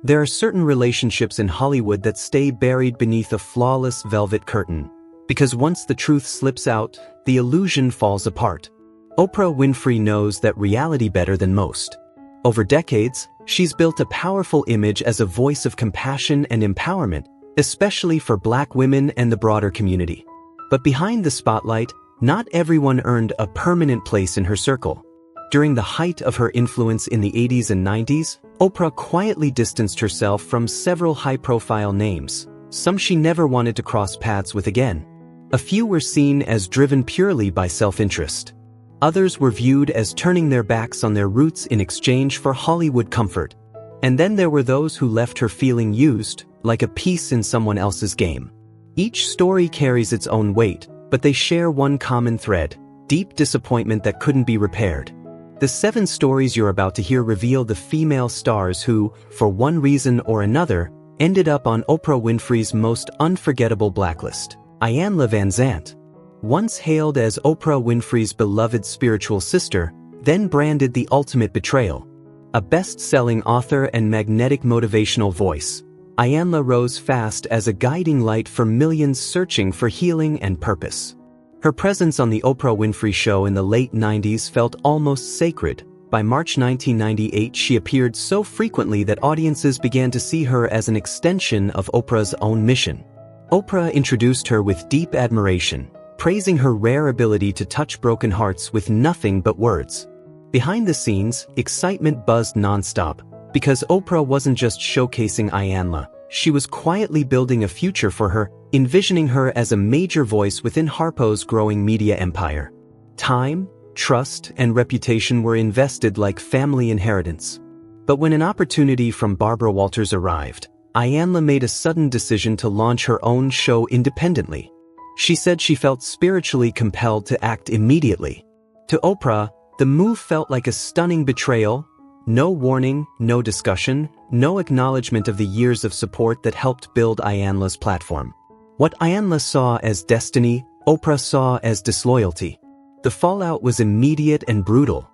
There are certain relationships in Hollywood that stay buried beneath a flawless velvet curtain, because once the truth slips out, the illusion falls apart. Oprah Winfrey knows that reality better than most. Over decades, she's built a powerful image as a voice of compassion and empowerment, especially for Black women and the broader community. But behind the spotlight, not everyone earned a permanent place in her circle. During the height of her influence in the 80s and 90s, Oprah quietly distanced herself from several high-profile names, some she never wanted to cross paths with again. A few were seen as driven purely by self-interest. Others were viewed as turning their backs on their roots in exchange for Hollywood comfort. And then there were those who left her feeling used, like a piece in someone else's game. Each story carries its own weight, but they share one common thread: deep disappointment that couldn't be repaired. The 7 stories you're about to hear reveal the female stars who, for one reason or another, ended up on Oprah Winfrey's most unforgettable blacklist. Iyanla Vanzant. Once hailed as Oprah Winfrey's beloved spiritual sister, then branded the ultimate betrayal. A best-selling author and magnetic motivational voice, Iyanla rose fast as a guiding light for millions searching for healing and purpose. Her presence on The Oprah Winfrey Show in the late 90s felt almost sacred. By March 1998, she appeared so frequently that audiences began to see her as an extension of Oprah's own mission. Oprah introduced her with deep admiration, praising her rare ability to touch broken hearts with nothing but words. Behind the scenes, excitement buzzed nonstop, because Oprah wasn't just showcasing Iyanla, she was quietly building a future for her, envisioning her as a major voice within Harpo's growing media empire. Time, trust, and reputation were invested like family inheritance. But when an opportunity from Barbara Walters arrived, Iyanla made a sudden decision to launch her own show independently. She said she felt spiritually compelled to act immediately. To Oprah, the move felt like a stunning betrayal. No warning, no discussion, no acknowledgement of the years of support that helped build Iyanla's platform. What Iyanla saw as destiny, Oprah saw as disloyalty. The fallout was immediate and brutal.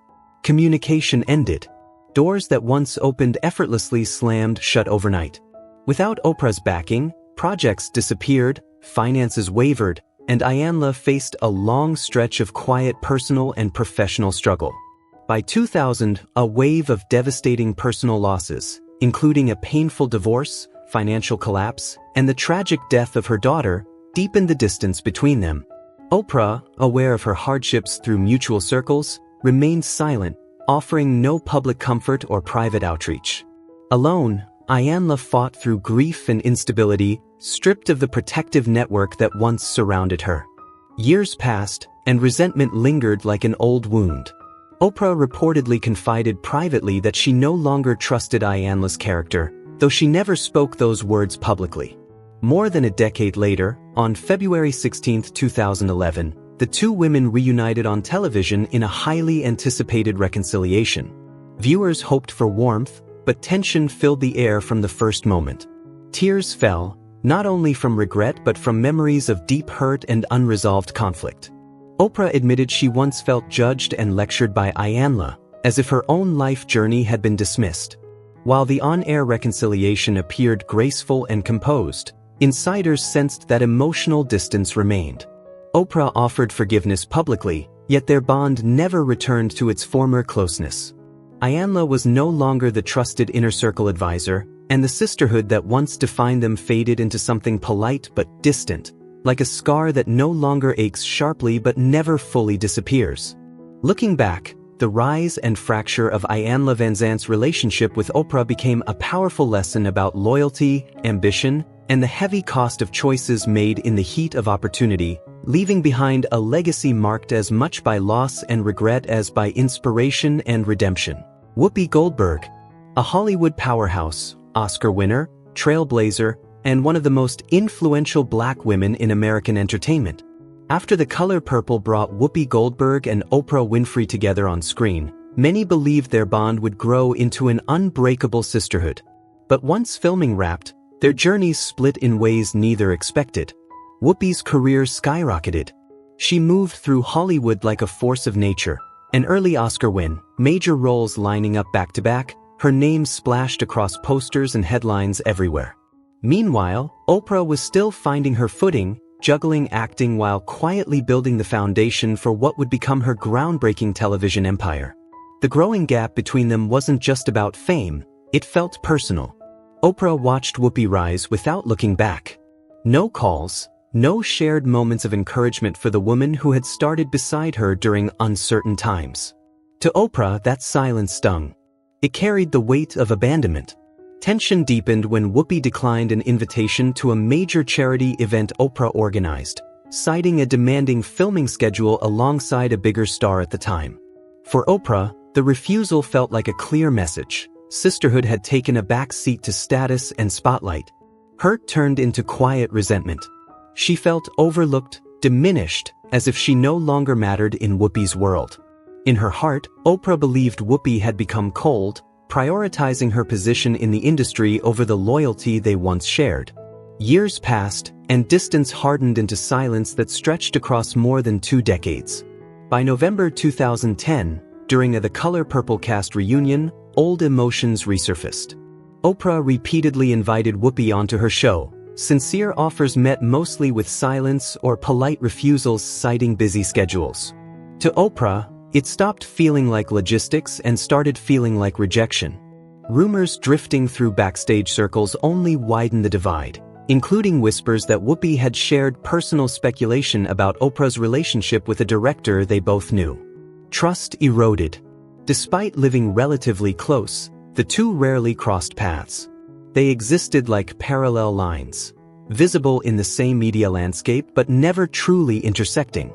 Communication ended. Doors that once opened effortlessly slammed shut overnight. Without Oprah's backing, projects disappeared, finances wavered, and Iyanla faced a long stretch of quiet personal and professional struggle. By 2000, a wave of devastating personal losses, including a painful divorce, financial collapse, and the tragic death of her daughter, deepened the distance between them. Oprah, aware of her hardships through mutual circles, remained silent, offering no public comfort or private outreach. Alone, Iyanla fought through grief and instability, stripped of the protective network that once surrounded her. Years passed, and resentment lingered like an old wound. Oprah reportedly confided privately that she no longer trusted Iyanla's character, though she never spoke those words publicly. More than a decade later, on February 16, 2011, the two women reunited on television in a highly anticipated reconciliation. Viewers hoped for warmth, but tension filled the air from the first moment. Tears fell, not only from regret but from memories of deep hurt and unresolved conflict. Oprah admitted she once felt judged and lectured by Iyanla, as if her own life journey had been dismissed. While the on-air reconciliation appeared graceful and composed, insiders sensed that emotional distance remained. Oprah offered forgiveness publicly, yet their bond never returned to its former closeness. Iyanla was no longer the trusted inner-circle advisor, and the sisterhood that once defined them faded into something polite but distant, like a scar that no longer aches sharply but never fully disappears. Looking back, the rise and fracture of Iyanla Vanzant's relationship with Oprah became a powerful lesson about loyalty, ambition, and the heavy cost of choices made in the heat of opportunity, leaving behind a legacy marked as much by loss and regret as by inspiration and redemption. Whoopi Goldberg, a Hollywood powerhouse, Oscar winner, trailblazer, and one of the most influential Black women in American entertainment. After The Color Purple brought Whoopi Goldberg and Oprah Winfrey together on screen, many believed their bond would grow into an unbreakable sisterhood. But once filming wrapped, their journeys split in ways neither expected. Whoopi's career skyrocketed. She moved through Hollywood like a force of nature, an early Oscar win, major roles lining up back-to-back, Her name splashed across posters and headlines everywhere. Meanwhile, Oprah was still finding her footing, juggling acting while quietly building the foundation for what would become her groundbreaking television empire. The growing gap between them wasn't just about fame, it felt personal. Oprah watched Whoopi rise without looking back. No calls, no shared moments of encouragement for the woman who had started beside her during uncertain times. To Oprah, that silence stung. It carried the weight of abandonment. Tension deepened when Whoopi declined an invitation to a major charity event Oprah organized, citing a demanding filming schedule alongside a bigger star at the time. For Oprah, the refusal felt like a clear message. Sisterhood had taken a back seat to status and spotlight. Hurt turned into quiet resentment. She felt overlooked, diminished, as if she no longer mattered in Whoopi's world. In her heart, Oprah believed Whoopi had become cold, prioritizing her position in the industry over the loyalty they once shared. Years passed, and distance hardened into silence that stretched across more than 2 decades. By November 2010, during a The Color Purple cast reunion, old emotions resurfaced. Oprah repeatedly invited Whoopi onto her show. Sincere offers met mostly with silence or polite refusals, citing busy schedules. To Oprah, it stopped feeling like logistics and started feeling like rejection. Rumors drifting through backstage circles only widened the divide, including whispers that Whoopi had shared personal speculation about Oprah's relationship with a director they both knew. Trust eroded. Despite living relatively close, the two rarely crossed paths. They existed like parallel lines, visible in the same media landscape but never truly intersecting.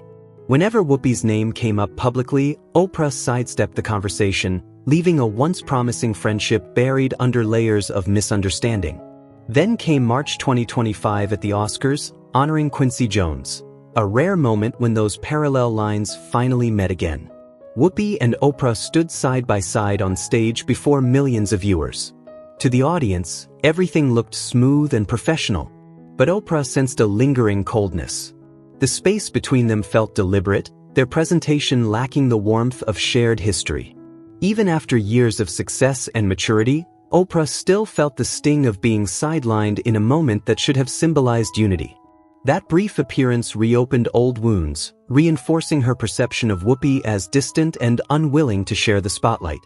Whenever Whoopi's name came up publicly, Oprah sidestepped the conversation, leaving a once promising friendship buried under layers of misunderstanding. Then came March 2025 at the Oscars, honoring Quincy Jones, a rare moment when those parallel lines finally met again. Whoopi and Oprah stood side by side on stage before millions of viewers. To the audience, everything looked smooth and professional, but Oprah sensed a lingering coldness. The space between them felt deliberate, their presentation lacking the warmth of shared history. Even after years of success and maturity, Oprah still felt the sting of being sidelined in a moment that should have symbolized unity. That brief appearance reopened old wounds, reinforcing her perception of Whoopi as distant and unwilling to share the spotlight.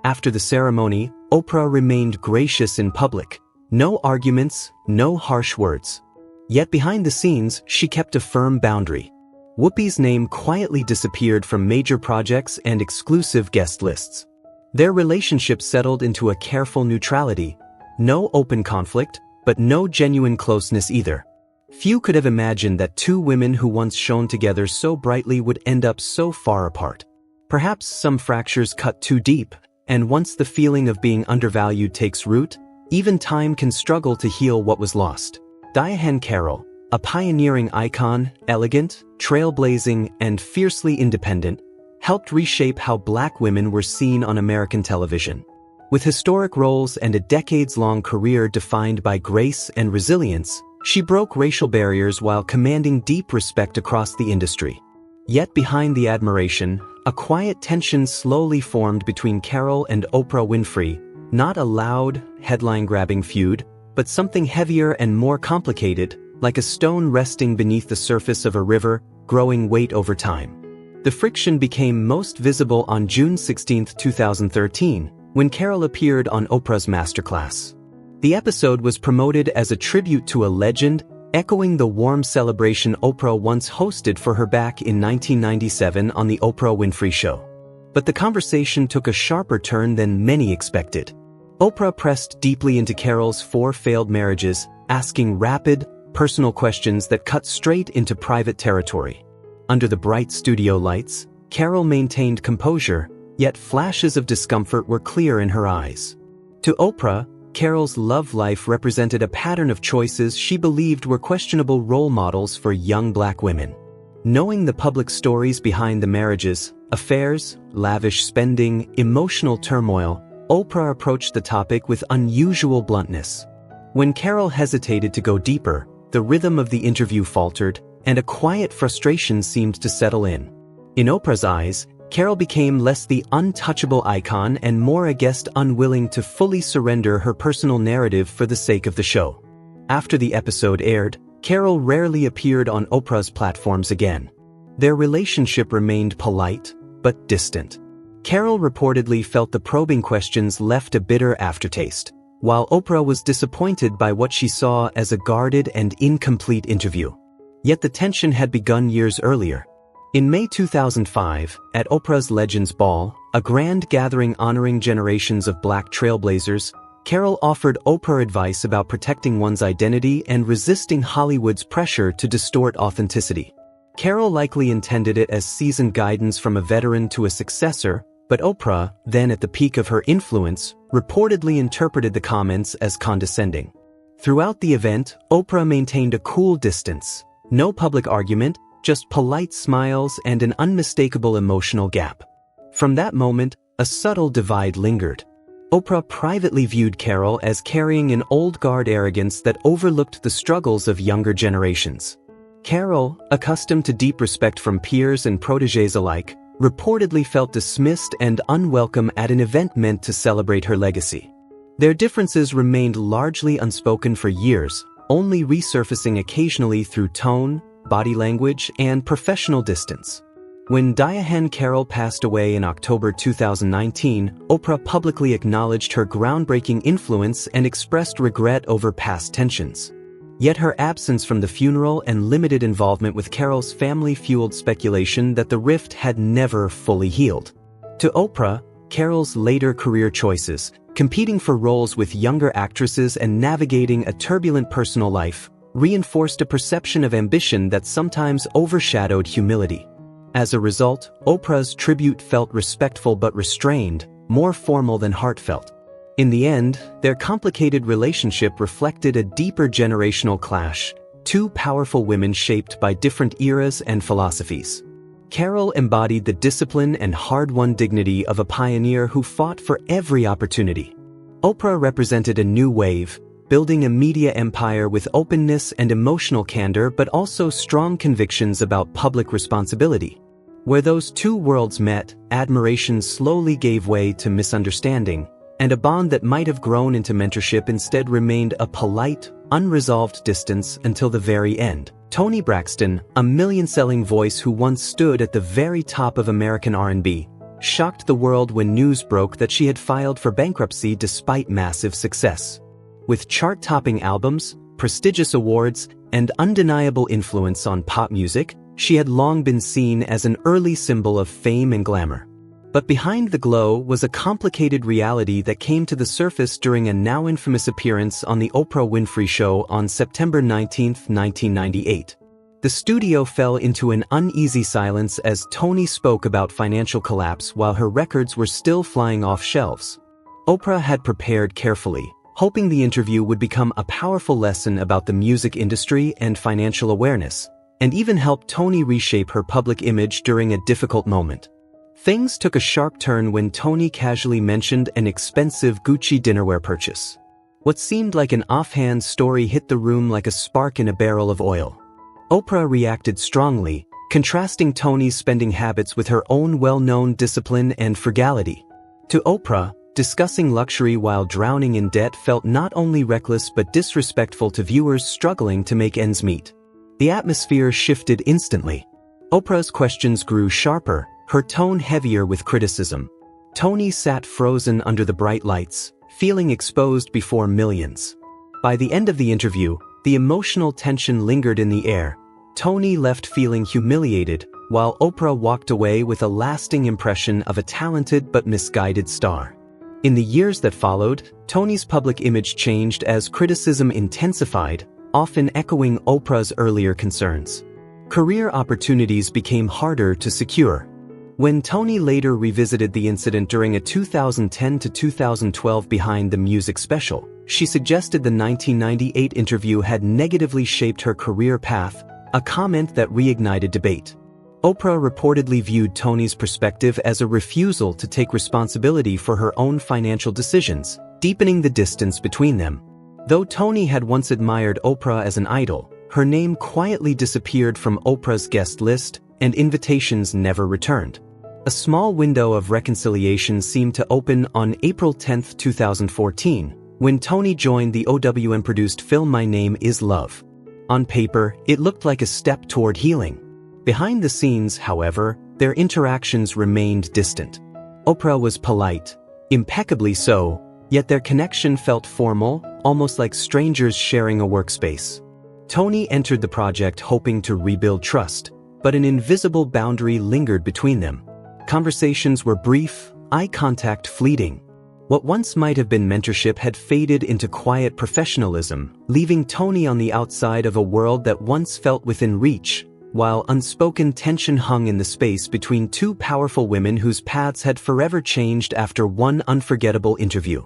After the ceremony, Oprah remained gracious in public. No arguments, no harsh words. Yet behind the scenes, she kept a firm boundary. Whoopi's name quietly disappeared from major projects and exclusive guest lists. Their relationship settled into a careful neutrality. No open conflict, but no genuine closeness either. Few could have imagined that two women who once shone together so brightly would end up so far apart. Perhaps some fractures cut too deep, and once the feeling of being undervalued takes root, even time can struggle to heal what was lost. Diane Carroll, a pioneering icon, elegant, trailblazing, and fiercely independent, helped reshape how Black women were seen on American television. With historic roles and a decades-long career defined by grace and resilience, she broke racial barriers while commanding deep respect across the industry. Yet behind the admiration, a quiet tension slowly formed between Carroll and Oprah Winfrey, not a loud, headline-grabbing feud, but something heavier and more complicated, like a stone resting beneath the surface of a river, growing weight over time. The friction became most visible on June 16, 2013, when Carroll appeared on Oprah's Masterclass. The episode was promoted as a tribute to a legend, echoing the warm celebration Oprah once hosted for her back in 1997 on The Oprah Winfrey Show. But the conversation took a sharper turn than many expected. Oprah pressed deeply into Carroll's 4 failed marriages, asking rapid, personal questions that cut straight into private territory. Under the bright studio lights, Carroll maintained composure, yet flashes of discomfort were clear in her eyes. To Oprah, Carroll's love life represented a pattern of choices she believed were questionable role models for young Black women. Knowing the public stories behind the marriages, affairs, lavish spending, emotional turmoil, Oprah approached the topic with unusual bluntness. When Carroll hesitated to go deeper, the rhythm of the interview faltered, and a quiet frustration seemed to settle in. In Oprah's eyes, Carol became less the untouchable icon and more a guest unwilling to fully surrender her personal narrative for the sake of the show. After the episode aired, Carol rarely appeared on Oprah's platforms again. Their relationship remained polite, but distant. Carol reportedly felt the probing questions left a bitter aftertaste, while Oprah was disappointed by what she saw as a guarded and incomplete interview. Yet the tension had begun years earlier. In May 2005, at Oprah's Legends Ball, a grand gathering honoring generations of Black trailblazers, Carol offered Oprah advice about protecting one's identity and resisting Hollywood's pressure to distort authenticity. Carol likely intended it as seasoned guidance from a veteran to a successor, but Oprah, then at the peak of her influence, reportedly interpreted the comments as condescending. Throughout the event, Oprah maintained a cool distance. No public argument, just polite smiles and an unmistakable emotional gap. From that moment, a subtle divide lingered. Oprah privately viewed Carol as carrying an old-guard arrogance that overlooked the struggles of younger generations. Carol, accustomed to deep respect from peers and protégés alike, reportedly felt dismissed and unwelcome at an event meant to celebrate her legacy. Their differences remained largely unspoken for years, only resurfacing occasionally through tone, body language, and professional distance. When Diane Carroll passed away in October 2019, Oprah publicly acknowledged her groundbreaking influence and expressed regret over past tensions. Yet her absence from the funeral and limited involvement with Carol's family fueled speculation that the rift had never fully healed. To Oprah, Carol's later career choices, competing for roles with younger actresses and navigating a turbulent personal life, reinforced a perception of ambition that sometimes overshadowed humility. As a result, Oprah's tribute felt respectful but restrained, more formal than heartfelt. In the end, their complicated relationship reflected a deeper generational clash, two powerful women shaped by different eras and philosophies. Carol embodied the discipline and hard-won dignity of a pioneer who fought for every opportunity. Oprah represented a new wave, building a media empire with openness and emotional candor but also strong convictions about public responsibility. Where those two worlds met, admiration slowly gave way to misunderstanding, and a bond that might have grown into mentorship instead remained a polite, unresolved distance until the very end. Toni Braxton, a million-selling voice who once stood at the very top of American R&B, shocked the world when news broke that she had filed for bankruptcy despite massive success. With chart-topping albums, prestigious awards, and undeniable influence on pop music, she had long been seen as an early symbol of fame and glamour. But behind the glow was a complicated reality that came to the surface during a now infamous appearance on The Oprah Winfrey Show on September 19, 1998. The studio fell into an uneasy silence as Toni spoke about financial collapse while her records were still flying off shelves. Oprah had prepared carefully, hoping the interview would become a powerful lesson about the music industry and financial awareness, and even help Toni reshape her public image during a difficult moment. Things took a sharp turn when Toni casually mentioned an expensive Gucci dinnerware purchase. What seemed like an offhand story hit the room like a spark in a barrel of oil. Oprah reacted strongly, contrasting Toni's spending habits with her own well-known discipline and frugality. To Oprah, discussing luxury while drowning in debt felt not only reckless but disrespectful to viewers struggling to make ends meet. The atmosphere shifted instantly. Oprah's questions grew sharper, her tone heavier with criticism. Toni sat frozen under the bright lights, feeling exposed before millions. By the end of the interview, the emotional tension lingered in the air. Toni left feeling humiliated, while Oprah walked away with a lasting impression of a talented but misguided star. In the years that followed, Toni's public image changed as criticism intensified, often echoing Oprah's earlier concerns. Career opportunities became harder to secure. When Toni later revisited the incident during a 2010 to 2012 Behind the Music special, she suggested the 1998 interview had negatively shaped her career path, a comment that reignited debate. Oprah reportedly viewed Toni's perspective as a refusal to take responsibility for her own financial decisions, deepening the distance between them. Though Toni had once admired Oprah as an idol, her name quietly disappeared from Oprah's guest list, and invitations never returned. A small window of reconciliation seemed to open on April 10, 2014, when Tony joined the OWN-produced film My Name Is Love. On paper, it looked like a step toward healing. Behind the scenes, however, their interactions remained distant. Oprah was polite, impeccably so, yet their connection felt formal, almost like strangers sharing a workspace. Tony entered the project hoping to rebuild trust, but an invisible boundary lingered between them. Conversations were brief, eye contact fleeting. What once might have been mentorship had faded into quiet professionalism, leaving Tony on the outside of a world that once felt within reach, while unspoken tension hung in the space between two powerful women whose paths had forever changed after one unforgettable interview.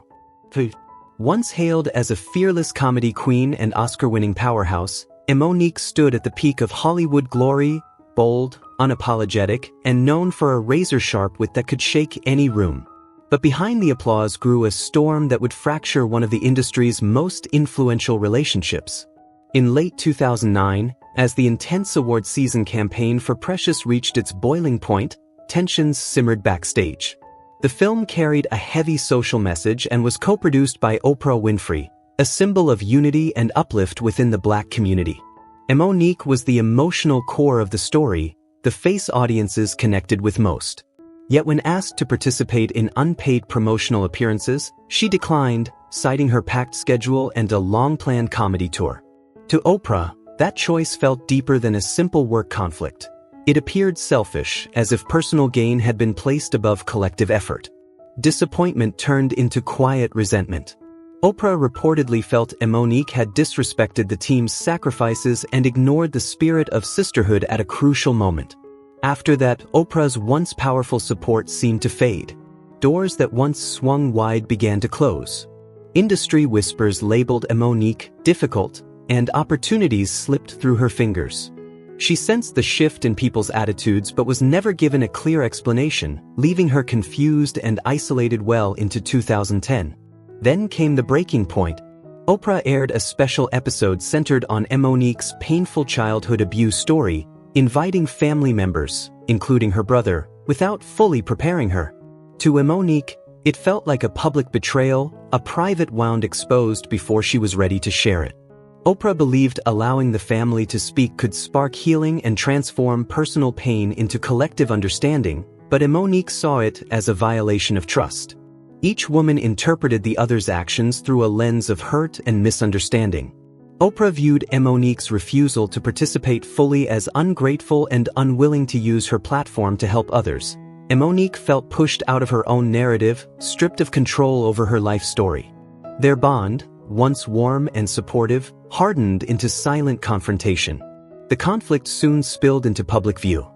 Once hailed as a fearless comedy queen and Oscar-winning powerhouse, Monique stood at the peak of Hollywood glory, bold, unapologetic, and known for a razor-sharp wit that could shake any room. But behind the applause grew a storm that would fracture one of the industry's most influential relationships. In late 2009, as the intense award season campaign for Precious reached its boiling point, tensions simmered backstage. The film carried a heavy social message and was co-produced by Oprah Winfrey, a symbol of unity and uplift within the Black community. Monique was the emotional core of the story, the face audiences connected with most. Yet when asked to participate in unpaid promotional appearances, she declined, citing her packed schedule and a long-planned comedy tour. To Oprah, that choice felt deeper than a simple work conflict. It appeared selfish, as if personal gain had been placed above collective effort. Disappointment turned into quiet resentment. Oprah reportedly felt Monique had disrespected the team's sacrifices and ignored the spirit of sisterhood at a crucial moment. After that, Oprah's once powerful support seemed to fade. Doors that once swung wide began to close. Industry whispers labeled Monique difficult, and opportunities slipped through her fingers. She sensed the shift in people's attitudes but was never given a clear explanation, leaving her confused and isolated well into 2010. Then came the breaking point. Oprah aired a special episode centered on Monique's painful childhood abuse story, inviting family members, including her brother, without fully preparing her. To Monique, it felt like a public betrayal, a private wound exposed before she was ready to share it. Oprah believed allowing the family to speak could spark healing and transform personal pain into collective understanding, but Monique saw it as a violation of trust. Each woman interpreted the other's actions through a lens of hurt and misunderstanding. Oprah viewed Monique's refusal to participate fully as ungrateful and unwilling to use her platform to help others. Monique felt pushed out of her own narrative, stripped of control over her life story. Their bond, once warm and supportive, hardened into silent confrontation. The conflict soon spilled into public view.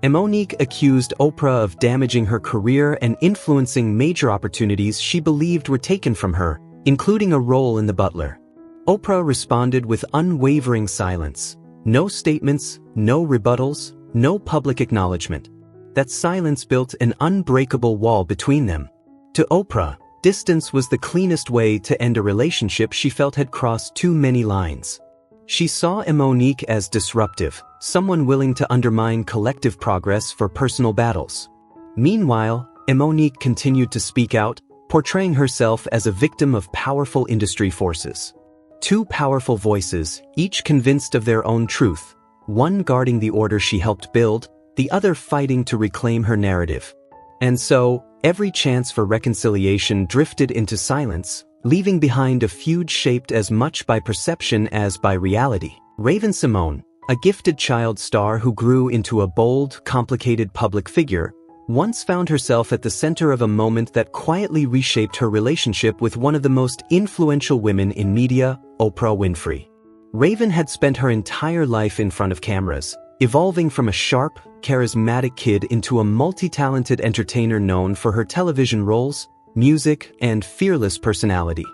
Monique accused Oprah of damaging her career and influencing major opportunities she believed were taken from her, including a role in The Butler. Oprah responded with unwavering silence. No statements, no rebuttals, no public acknowledgement. That silence built an unbreakable wall between them. To Oprah, distance was the cleanest way to end a relationship she felt had crossed too many lines. She saw Monique as disruptive, someone willing to undermine collective progress for personal battles. Meanwhile, Monique continued to speak out, portraying herself as a victim of powerful industry forces. Two powerful voices, each convinced of their own truth, one guarding the order she helped build, the other fighting to reclaim her narrative. And so, every chance for reconciliation drifted into silence, leaving behind a feud shaped as much by perception as by reality. Raven-Symoné, a gifted child star who grew into a bold, complicated public figure, once found herself at the center of a moment that quietly reshaped her relationship with one of the most influential women in media, Oprah Winfrey. Raven had spent her entire life in front of cameras, evolving from a sharp, charismatic kid into a multi-talented entertainer known for her television roles, music, and fearless personality.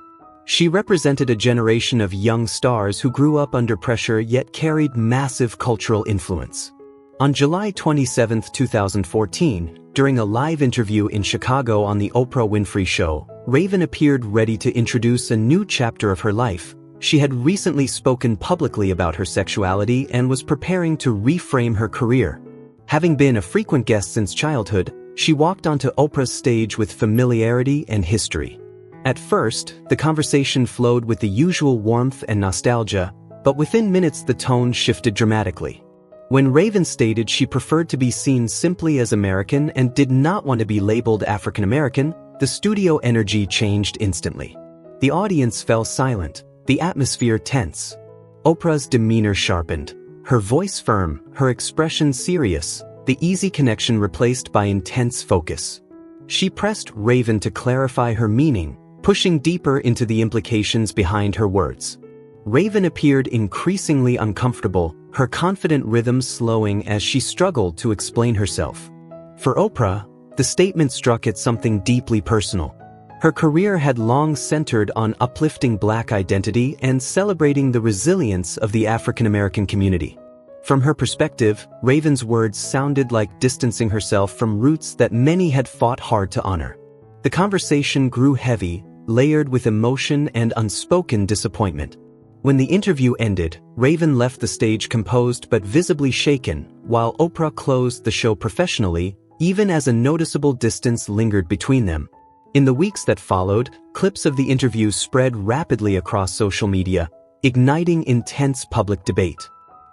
She represented a generation of young stars who grew up under pressure yet carried massive cultural influence. On July 27, 2014, during a live interview in Chicago on The Oprah Winfrey Show, Raven appeared ready to introduce a new chapter of her life. She had recently spoken publicly about her sexuality and was preparing to reframe her career. Having been a frequent guest since childhood, She walked onto Oprah's stage with familiarity and history. At first, the conversation flowed with the usual warmth and nostalgia, but within minutes the tone shifted dramatically. When Raven stated she preferred to be seen simply as American and did not want to be labeled African American, the studio energy changed instantly. The audience fell silent, the atmosphere tense. Oprah's demeanor sharpened, her voice firm, her expression serious, the easy connection replaced by intense focus. She pressed Raven to clarify her meaning, pushing deeper into the implications behind her words. Raven appeared increasingly uncomfortable, her confident rhythm slowing as she struggled to explain herself. For Oprah, the statement struck at something deeply personal. Her career had long centered on uplifting Black identity and celebrating the resilience of the African American community. From her perspective, Raven's words sounded like distancing herself from roots that many had fought hard to honor. The conversation grew heavy, layered with emotion and unspoken disappointment. When the interview ended, Raven left the stage composed but visibly shaken, while Oprah closed the show professionally, even as a noticeable distance lingered between them. In the weeks that followed, clips of the interview spread rapidly across social media, igniting intense public debate.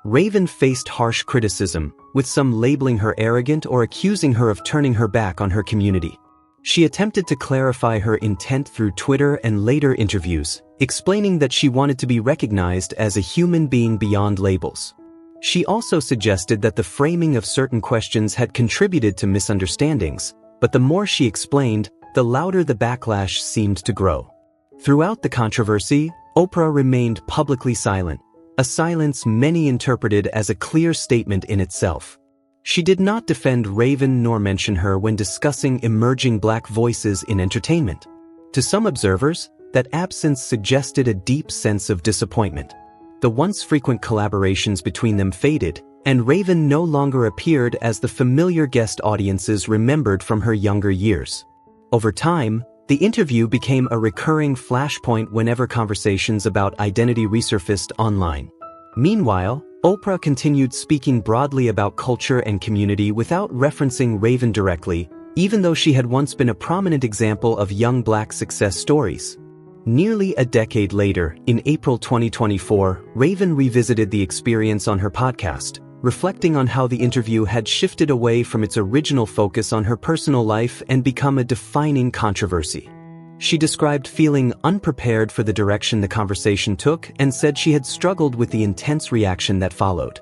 Raven faced harsh criticism, with some labeling her arrogant or accusing her of turning her back on her community. She attempted to clarify her intent through Twitter and later interviews, explaining that she wanted to be recognized as a human being beyond labels. She also suggested that the framing of certain questions had contributed to misunderstandings, but the more she explained, the louder the backlash seemed to grow. Throughout the controversy, Oprah remained publicly silent, a silence many interpreted as a clear statement in itself. She did not defend Raven nor mention her when discussing emerging Black voices in entertainment. To some observers, that absence suggested a deep sense of disappointment. The once frequent collaborations between them faded, and Raven no longer appeared as the familiar guest audiences remembered from her younger years. Over time, the interview became a recurring flashpoint whenever conversations about identity resurfaced online. Meanwhile, Oprah continued speaking broadly about culture and community without referencing Raven directly, even though she had once been a prominent example of young Black success stories. Nearly a decade later, in April 2024, Raven revisited the experience on her podcast, reflecting on how the interview had shifted away from its original focus on her personal life and become a defining controversy. She described feeling unprepared for the direction the conversation took and said she had struggled with the intense reaction that followed.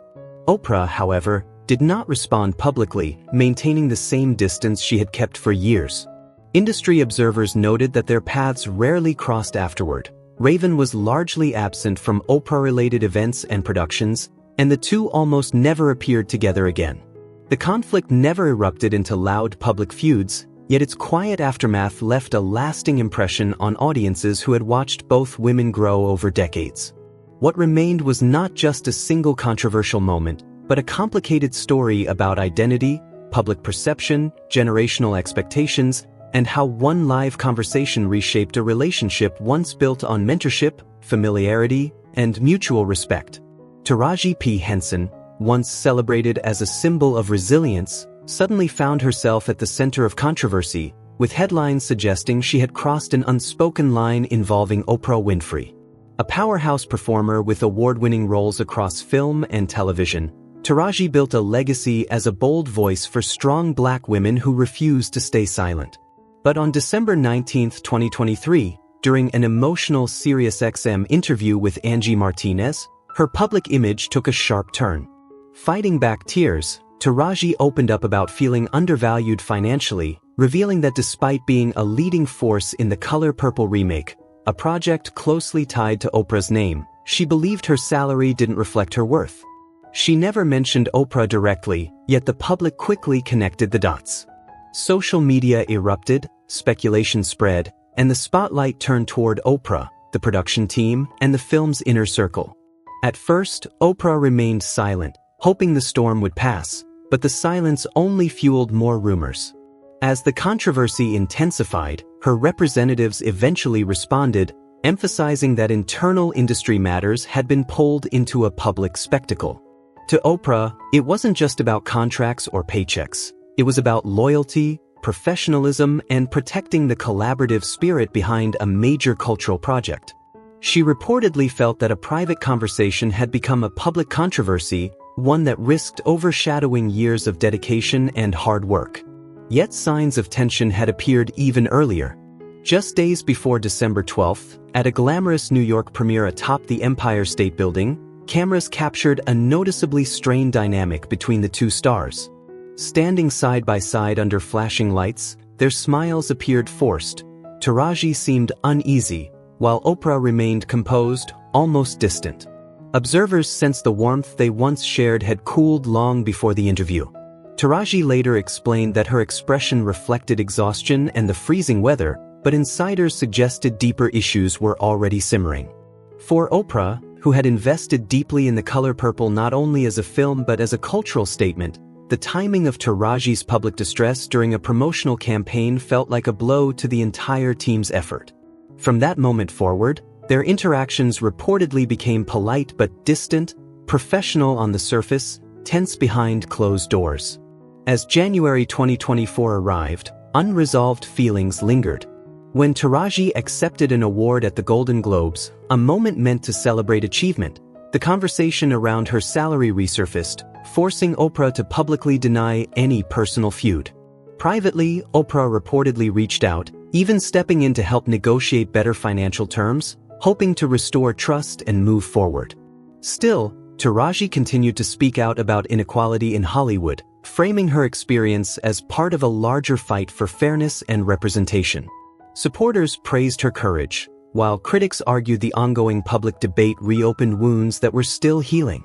Oprah, however, did not respond publicly, maintaining the same distance she had kept for years. Industry observers noted that their paths rarely crossed afterward. Raven was largely absent from Oprah-related events and productions, and the two almost never appeared together again. The conflict never erupted into loud public feuds, yet its quiet aftermath left a lasting impression on audiences who had watched both women grow over decades. What remained was not just a single controversial moment, but a complicated story about identity, public perception, generational expectations, and how one live conversation reshaped a relationship once built on mentorship, familiarity, and mutual respect. Taraji P. Henson, once celebrated as a symbol of resilience, suddenly found herself at the center of controversy, with headlines suggesting she had crossed an unspoken line involving Oprah Winfrey. A powerhouse performer with award-winning roles across film and television, Taraji built a legacy as a bold voice for strong Black women who refused to stay silent. But on December 19, 2023, during an emotional SiriusXM interview with Angie Martinez, her public image took a sharp turn. Fighting back tears, Taraji opened up about feeling undervalued financially, revealing that despite being a leading force in the Color Purple remake, a project closely tied to Oprah's name, she believed her salary didn't reflect her worth. She never mentioned Oprah directly, yet the public quickly connected the dots. Social media erupted, speculation spread, and the spotlight turned toward Oprah, the production team, and the film's inner circle. At first, Oprah remained silent, hoping the storm would pass, but the silence only fueled more rumors. As the controversy intensified, her representatives eventually responded, emphasizing that internal industry matters had been pulled into a public spectacle. To Oprah, it wasn't just about contracts or paychecks. It was about loyalty, professionalism and protecting the collaborative spirit behind a major cultural project. She reportedly felt that a private conversation had become a public controversy, one that risked overshadowing years of dedication and hard work. Yet signs of tension had appeared even earlier. Just days before December 12th, at a glamorous New York premiere atop the Empire State Building, cameras captured a noticeably strained dynamic between the two stars. Standing side by side under flashing lights, their smiles appeared forced. Taraji seemed uneasy, while Oprah remained composed, almost distant. Observers sensed the warmth they once shared had cooled long before the interview. Taraji later explained that her expression reflected exhaustion and the freezing weather, but insiders suggested deeper issues were already simmering. For Oprah, who had invested deeply in The Color Purple not only as a film but as a cultural statement, the timing of Taraji's public distress during a promotional campaign felt like a blow to the entire team's effort. From that moment forward, their interactions reportedly became polite but distant, professional on the surface, tense behind closed doors. As January 2024 arrived, unresolved feelings lingered. When Taraji accepted an award at the Golden Globes, a moment meant to celebrate achievement, the conversation around her salary resurfaced, forcing Oprah to publicly deny any personal feud. Privately, Oprah reportedly reached out, even stepping in to help negotiate better financial terms, hoping to restore trust and move forward. Still, Taraji continued to speak out about inequality in Hollywood, framing her experience as part of a larger fight for fairness and representation. Supporters praised her courage, while critics argued the ongoing public debate reopened wounds that were still healing.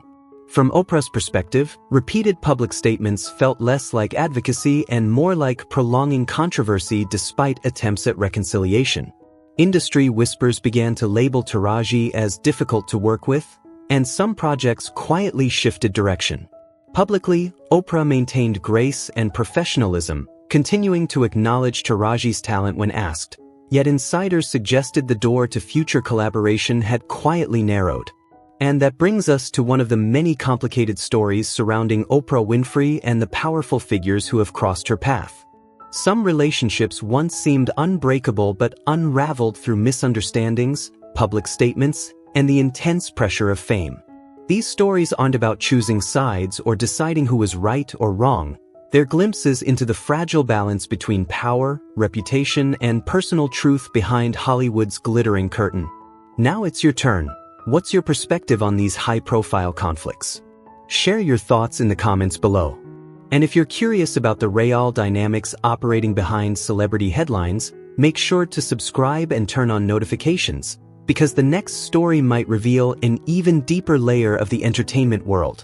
From Oprah's perspective, repeated public statements felt less like advocacy and more like prolonging controversy despite attempts at reconciliation. Industry whispers began to label Taraji as difficult to work with, and some projects quietly shifted direction. Publicly, Oprah maintained grace and professionalism, continuing to acknowledge Taraji's talent when asked, yet insiders suggested the door to future collaboration had quietly narrowed. And that brings us to one of the many complicated stories surrounding Oprah Winfrey and the powerful figures who have crossed her path. Some relationships once seemed unbreakable but unraveled through misunderstandings, public statements, and the intense pressure of fame. These stories aren't about choosing sides or deciding who was right or wrong. They're glimpses into the fragile balance between power, reputation, and personal truth behind Hollywood's glittering curtain. Now it's your turn. What's your perspective on these high-profile conflicts? Share your thoughts in the comments below. And if you're curious about the real dynamics operating behind celebrity headlines, make sure to subscribe and turn on notifications, because the next story might reveal an even deeper layer of the entertainment world.